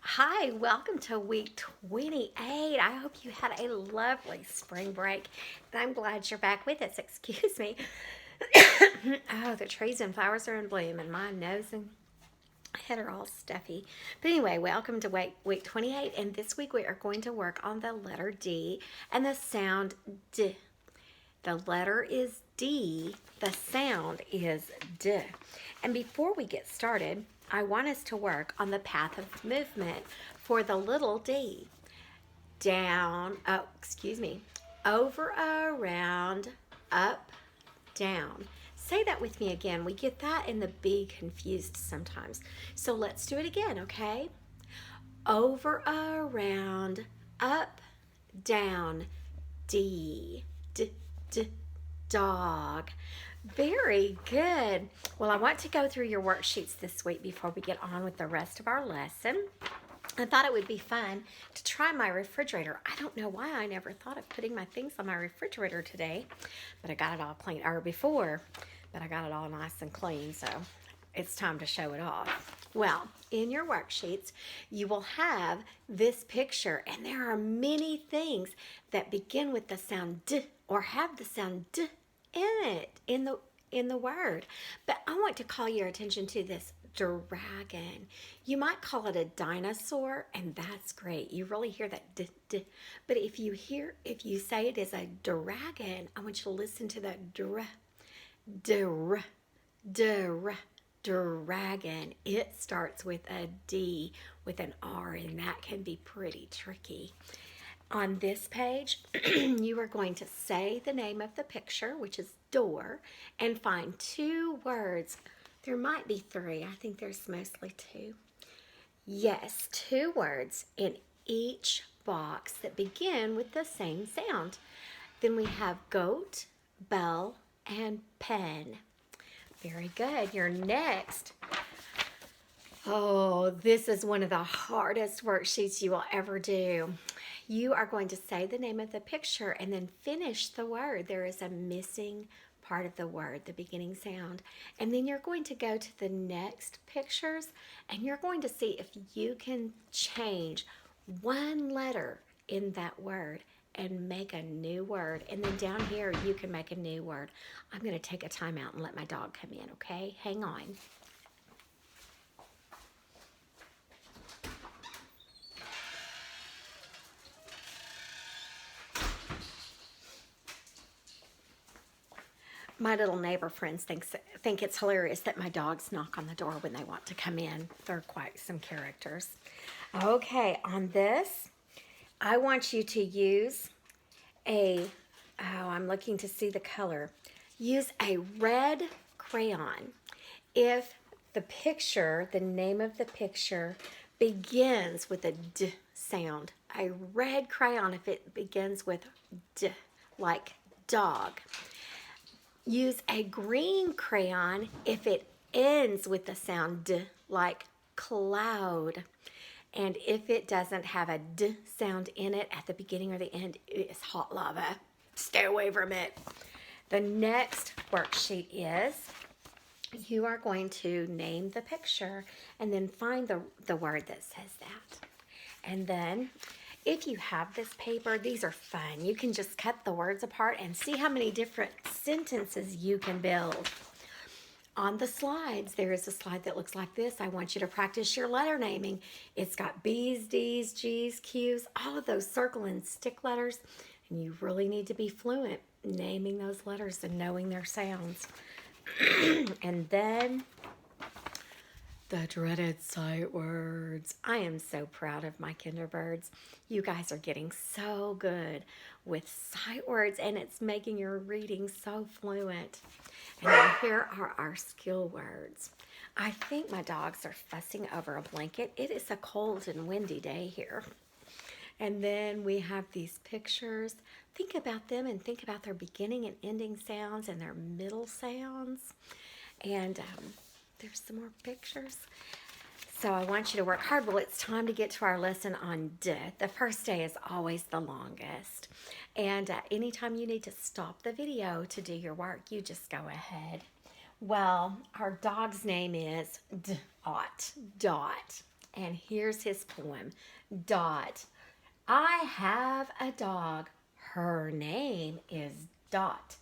Hi, welcome to week 28. I hope you had a lovely spring break, and I'm glad you're back with us. Excuse me. Oh, the trees and flowers are in bloom, and my nose and head are all stuffy. But anyway, welcome to week 28, and this week we are going to work on the letter D and the sound D. The letter is D, the sound is D. And before we get started, I want us to work on the path of movement for the little d. Down, over, around, up, down. Say that with me again. We get that in the B confused sometimes. So let's do it again, okay? Over, around, up, down, D, D, D, dog. Very good. Well, I want to go through your worksheets this week before we get on with the rest of our lesson. I thought it would be fun to try my refrigerator. I don't know why I never thought of putting my things on my refrigerator today, but I got it all clean, or before, but I got it all nice and clean, so it's time to show it off. Well, in your worksheets, you will have this picture, and there are many things that begin with the sound D or have the sound D in it, in the word. But I want to call your attention to this dragon. You might call it a dinosaur, and that's great. You really hear that D, D. But if you say it is a dragon, I want you to listen to that dra, dra, dra, dragon. It starts with a D with an R, and that can be pretty tricky. On this page, you are going to say the name of the picture, which is door, and find two words. There might be three. I think there's mostly two. Yes, two words in each box that begin with the same sound. Then we have goat, bell, and pen. Very good. Your next. Oh, this is one of the hardest worksheets you will ever do. You are going to say the name of the picture and then finish the word. There is a missing part of the word, the beginning sound. And then you're going to go to the next pictures and you're going to see if you can change one letter in that word and make a new word. And then down here, you can make a new word. I'm going to take a time out and let my dog come in, okay? Hang on. My little neighbor friends think it's hilarious that my dogs knock on the door when they want to come in. They're quite some characters. Okay, on this, I want you to use I'm looking to see the color. Use a red crayon. If the name of the picture begins with a D sound, a red crayon if it begins with D, like dog. Use a green crayon if it ends with the sound D, like cloud. And if it doesn't have a D sound in it at the beginning or the end, it is hot lava. Stay away from it. The next worksheet is you are going to name the picture and then find the word that says that. And then if you have this paper, these are fun. You can just cut the words apart and see how many different sentences you can build. On the slides, there is a slide that looks like this. I want you to practice your letter naming. It's got B's, D's, G's, Q's, all of those circle and stick letters. And you really need to be fluent naming those letters and knowing their sounds. And then the dreaded sight words. I am so proud of my kinderbirds. You guys are getting so good with sight words, and it's making your reading so fluent. And then here are our skill words. I think my dogs are fussing over a blanket. It is a cold and windy day here. And then we have these pictures. Think about them and think about their beginning and ending sounds and their middle sounds. And there's some more pictures. So I want you to work hard. Well, it's time to get to our lesson on D. The first day is always the longest. And anytime you need to stop the video to do your work, you just go ahead. Well, our dog's name is Dot. And here's his poem. Dot. I have a dog. Her name is Dot.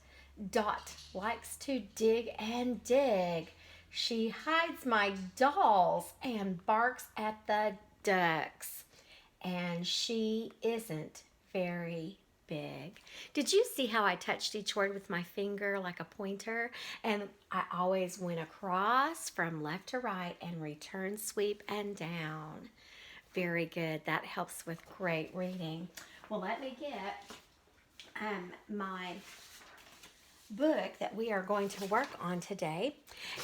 Dot likes to dig and dig. She hides my dolls and barks at the ducks. And she isn't very big. Did you see how I touched each word with my finger like a pointer? And I always went across from left to right and return, sweep, and down. Very good. That helps with great reading. Well, let me get my book that we are going to work on today.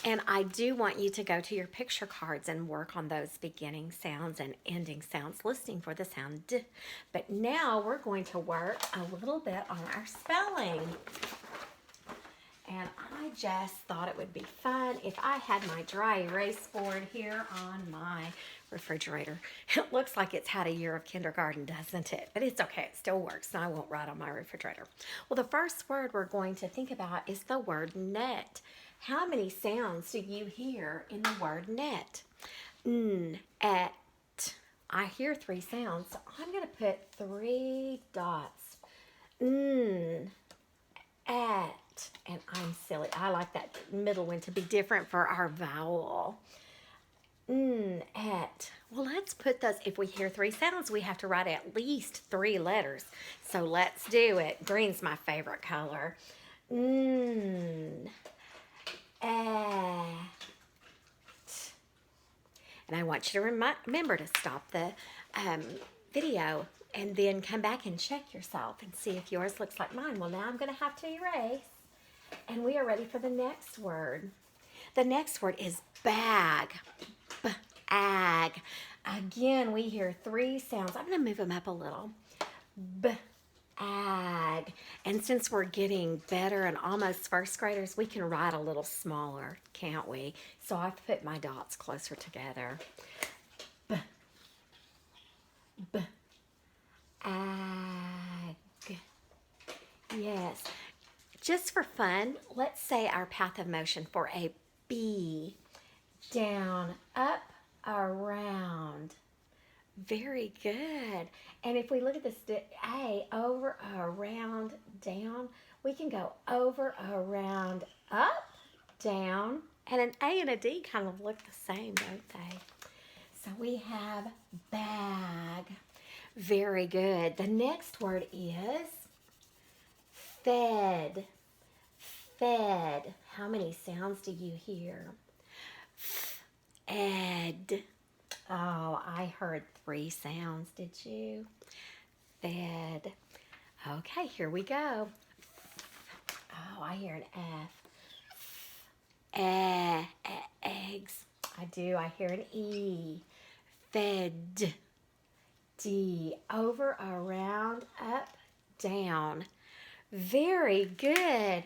And I do want you to go to your picture cards and work on those beginning sounds and ending sounds, listening for the sound D. But now we're going to work a little bit on our spelling. And I just thought it would be fun if I had my dry erase board here on my refrigerator. It looks like it's had a year of kindergarten, doesn't it? But it's okay, it still works, and I won't write on my refrigerator. Well, the first word we're going to think about is the word net. How many sounds do you hear in the word net? N, et. I hear 3 sounds, so I'm going to put 3 dots. N, at. And I'm silly. I like that middle one to be different for our vowel. Et. Well, let's put those. If we hear 3 sounds, we have to write at least 3 letters. So let's do it. Green's my favorite color. Et. And I want you to remember to stop the video and then come back and check yourself and see if yours looks like mine. Well, now I'm going to have to erase. And we are ready for the next word. The next word is bag. B-ag. Again, we hear 3 sounds. I'm going to move them up a little. B-ag. And since we're getting better and almost first graders, we can write a little smaller, can't we? So I've put my dots closer together. B-ag. Yes. Just for fun, let's say our path of motion for a B. Down, up, around. Very good. And if we look at this A, over, around, down, we can go over, around, up, down. And an A and a D kind of look the same, don't they? So we have bag. Very good. The next word is fed. Fed. How many sounds do you hear? Fed. Oh, I heard 3 sounds, did you? Fed. Okay, here we go. Oh, I hear an F. Eggs. I do. I hear an E. Fed. D. Over, around, up, down. Very good.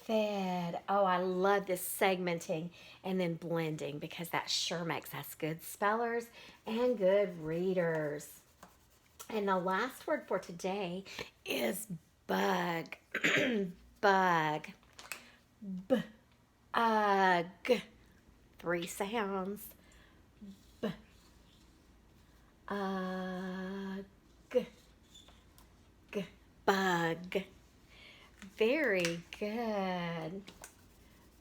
Fed. Oh, I love this segmenting and then blending because that sure makes us good spellers and good readers. And the last word for today is bug. Bug. B-ug. 3 sounds. B-ug. Bug. Very good.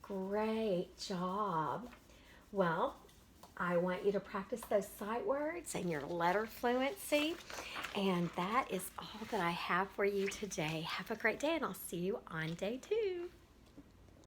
Great job. Well, I want you to practice those sight words and your letter fluency. And that is all that I have for you today. Have a great day, and I'll see you on day 2.